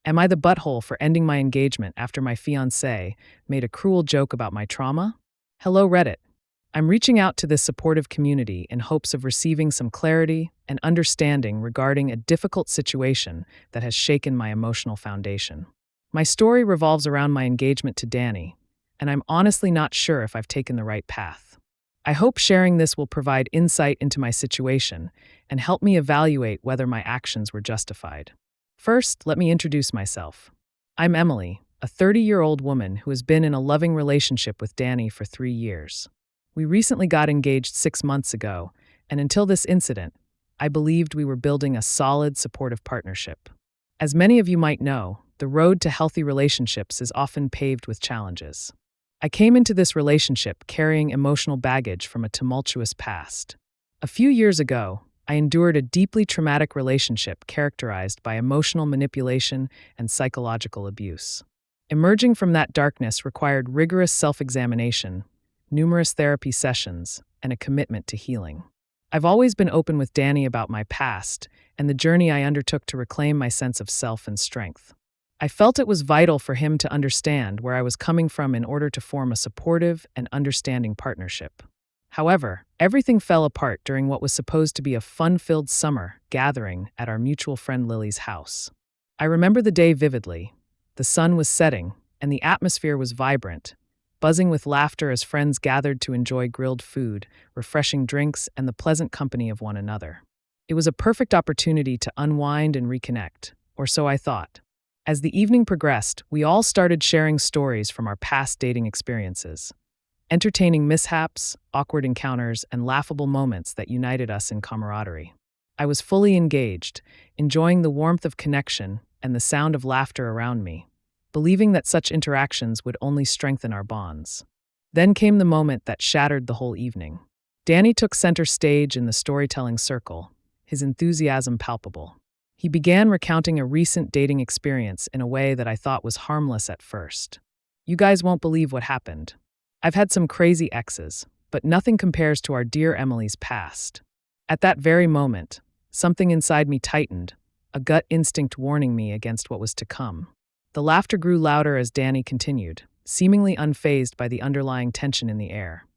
Am I the butthole for ending my engagement after my fiancé made a cruel joke about my trauma? Hello, Reddit. I'm reaching out to this supportive community in hopes of receiving some clarity and understanding regarding a difficult situation that has shaken my emotional foundation. My story revolves around my engagement to Danny, and I'm honestly not sure if I've taken the right path. I hope sharing this will provide insight into my situation and help me evaluate whether my actions were justified. First, let me introduce myself. I'm Emily, a 30-year-old woman who has been in a loving relationship with Danny for 3 years. We recently got engaged 6 months ago, and until this incident, I believed we were building a solid, supportive partnership. As many of you might know, the road to healthy relationships is often paved with challenges. I came into this relationship carrying emotional baggage from a tumultuous past. A few years ago, I endured a deeply traumatic relationship characterized by emotional manipulation and psychological abuse. Emerging from that darkness required rigorous self-examination, numerous therapy sessions, and a commitment to healing. I've always been open with Danny about my past and the journey I undertook to reclaim my sense of self and strength. I felt it was vital for him to understand where I was coming from in order to form a supportive and understanding partnership. However, everything fell apart during what was supposed to be a fun-filled summer gathering at our mutual friend Lily's house. I remember the day vividly. The sun was setting, and the atmosphere was vibrant, buzzing with laughter as friends gathered to enjoy grilled food, refreshing drinks, and the pleasant company of one another. It was a perfect opportunity to unwind and reconnect, or so I thought. As the evening progressed, we all started sharing stories from our past dating experiences. Entertaining mishaps, awkward encounters, and laughable moments that united us in camaraderie. I was fully engaged, enjoying the warmth of connection and the sound of laughter around me, believing that such interactions would only strengthen our bonds. Then came the moment that shattered the whole evening. Danny took center stage in the storytelling circle, his enthusiasm palpable. He began recounting a recent dating experience in a way that I thought was harmless at first. You guys won't believe what happened. I've had some crazy exes, but nothing compares to our dear Emily's past. At that very moment, something inside me tightened, a gut instinct warning me against what was to come. The laughter grew louder as Danny continued, seemingly unfazed by the underlying tension in the air.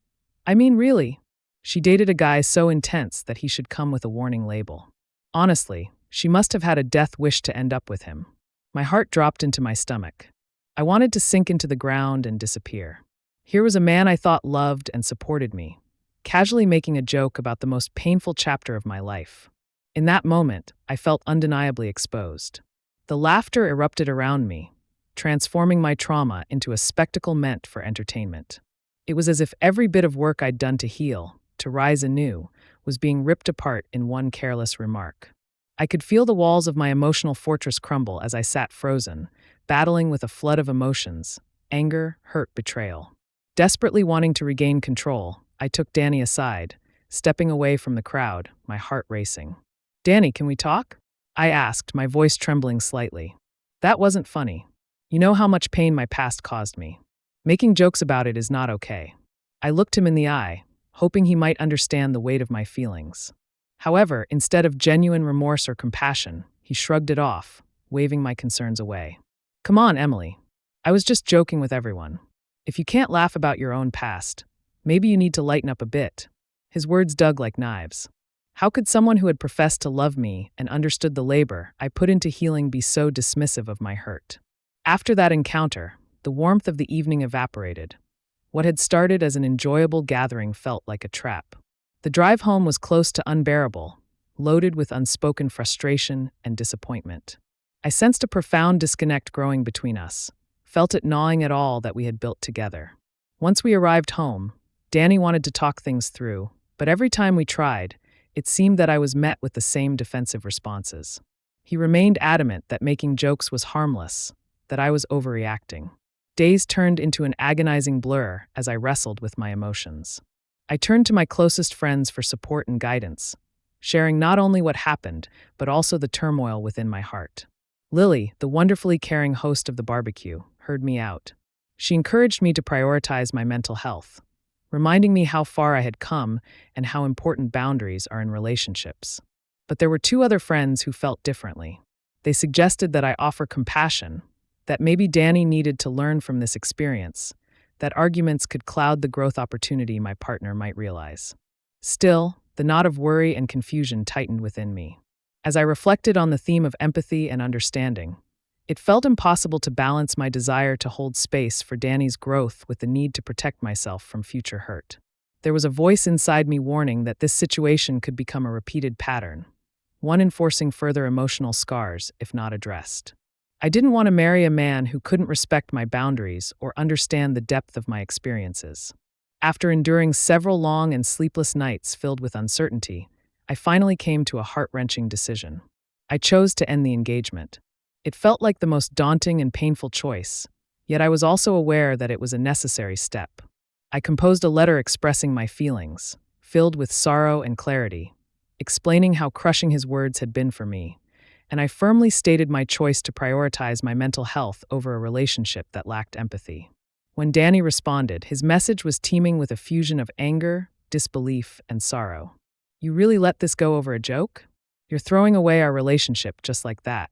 I mean, really? She dated a guy so intense that he should come with a warning label. Honestly, she must have had a death wish to end up with him. My heart dropped into my stomach. I wanted to sink into the ground and disappear. Here was a man I thought loved and supported me, casually making a joke about the most painful chapter of my life. In that moment, I felt undeniably exposed. The laughter erupted around me, transforming my trauma into a spectacle meant for entertainment. It was as if every bit of work I'd done to heal, to rise anew, was being ripped apart in one careless remark. I could feel the walls of my emotional fortress crumble as I sat frozen, battling with a flood of emotions: anger, hurt, betrayal. Desperately wanting to regain control, I took Danny aside, stepping away from the crowd, my heart racing. "Danny, can we talk?" I asked, my voice trembling slightly. That wasn't funny. You know how much pain my past caused me. Making jokes about it is not okay. I looked him in the eye, hoping he might understand the weight of my feelings. However, instead of genuine remorse or compassion, he shrugged it off, waving my concerns away. "Come on, Emily. I was just joking with everyone. If you can't laugh about your own past, maybe you need to lighten up a bit." His words dug like knives. How could someone who had professed to love me and understood the labor I put into healing be so dismissive of my hurt? After that encounter, the warmth of the evening evaporated. What had started as an enjoyable gathering felt like a trap. The drive home was close to unbearable, loaded with unspoken frustration and disappointment. I sensed a profound disconnect growing between us, felt it gnawing at all that we had built together. Once we arrived home, Danny wanted to talk things through, but every time we tried, it seemed that I was met with the same defensive responses. He remained adamant that making jokes was harmless, that I was overreacting. Days turned into an agonizing blur as I wrestled with my emotions. I turned to my closest friends for support and guidance, sharing not only what happened, but also the turmoil within my heart. Lily, the wonderfully caring host of the barbecue, heard me out. She encouraged me to prioritize my mental health, reminding me how far I had come and how important boundaries are in relationships. But there were 2 other friends who felt differently. They suggested that I offer compassion, that maybe Danny needed to learn from this experience, that arguments could cloud the growth opportunity my partner might realize. Still, the knot of worry and confusion tightened within me. As I reflected on the theme of empathy and understanding, it felt impossible to balance my desire to hold space for Danny's growth with the need to protect myself from future hurt. There was a voice inside me warning that this situation could become a repeated pattern, one enforcing further emotional scars if not addressed. I didn't want to marry a man who couldn't respect my boundaries or understand the depth of my experiences. After enduring several long and sleepless nights filled with uncertainty, I finally came to a heart-wrenching decision. I chose to end the engagement. It felt like the most daunting and painful choice, yet I was also aware that it was a necessary step. I composed a letter expressing my feelings, filled with sorrow and clarity, explaining how crushing his words had been for me, and I firmly stated my choice to prioritize my mental health over a relationship that lacked empathy. When Danny responded, his message was teeming with a fusion of anger, disbelief, and sorrow. "You really let this go over a joke? You're throwing away our relationship just like that.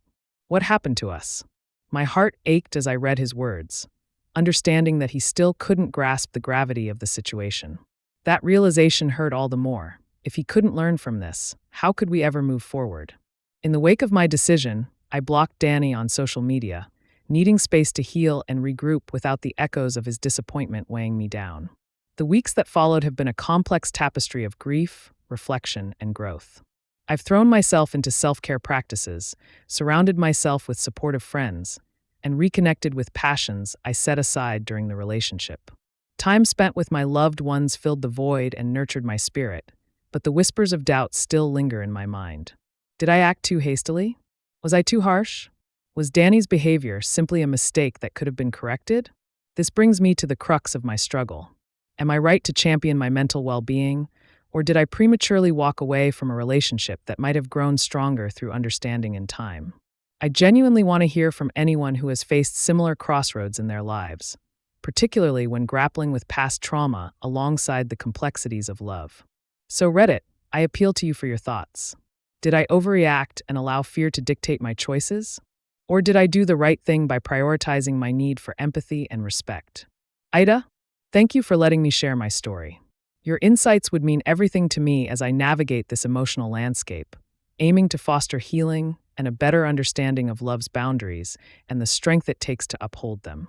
What happened to us?" My heart ached as I read his words, understanding that he still couldn't grasp the gravity of the situation. That realization hurt all the more. If he couldn't learn from this, how could we ever move forward? In the wake of my decision, I blocked Danny on social media, needing space to heal and regroup without the echoes of his disappointment weighing me down. The weeks that followed have been a complex tapestry of grief, reflection, and growth. I've thrown myself into self-care practices, surrounded myself with supportive friends, and reconnected with passions I set aside during the relationship. Time spent with my loved ones filled the void and nurtured my spirit, but the whispers of doubt still linger in my mind. Did I act too hastily? Was I too harsh? Was Danny's behavior simply a mistake that could have been corrected? This brings me to the crux of my struggle. Am I right to champion my mental well-being, or did I prematurely walk away from a relationship that might have grown stronger through understanding and time? I genuinely want to hear from anyone who has faced similar crossroads in their lives, particularly when grappling with past trauma alongside the complexities of love. So Reddit, I appeal to you for your thoughts. Did I overreact and allow fear to dictate my choices? Or did I do the right thing by prioritizing my need for empathy and respect? AITA, thank you for letting me share my story. Your insights would mean everything to me as I navigate this emotional landscape, aiming to foster healing and a better understanding of love's boundaries and the strength it takes to uphold them.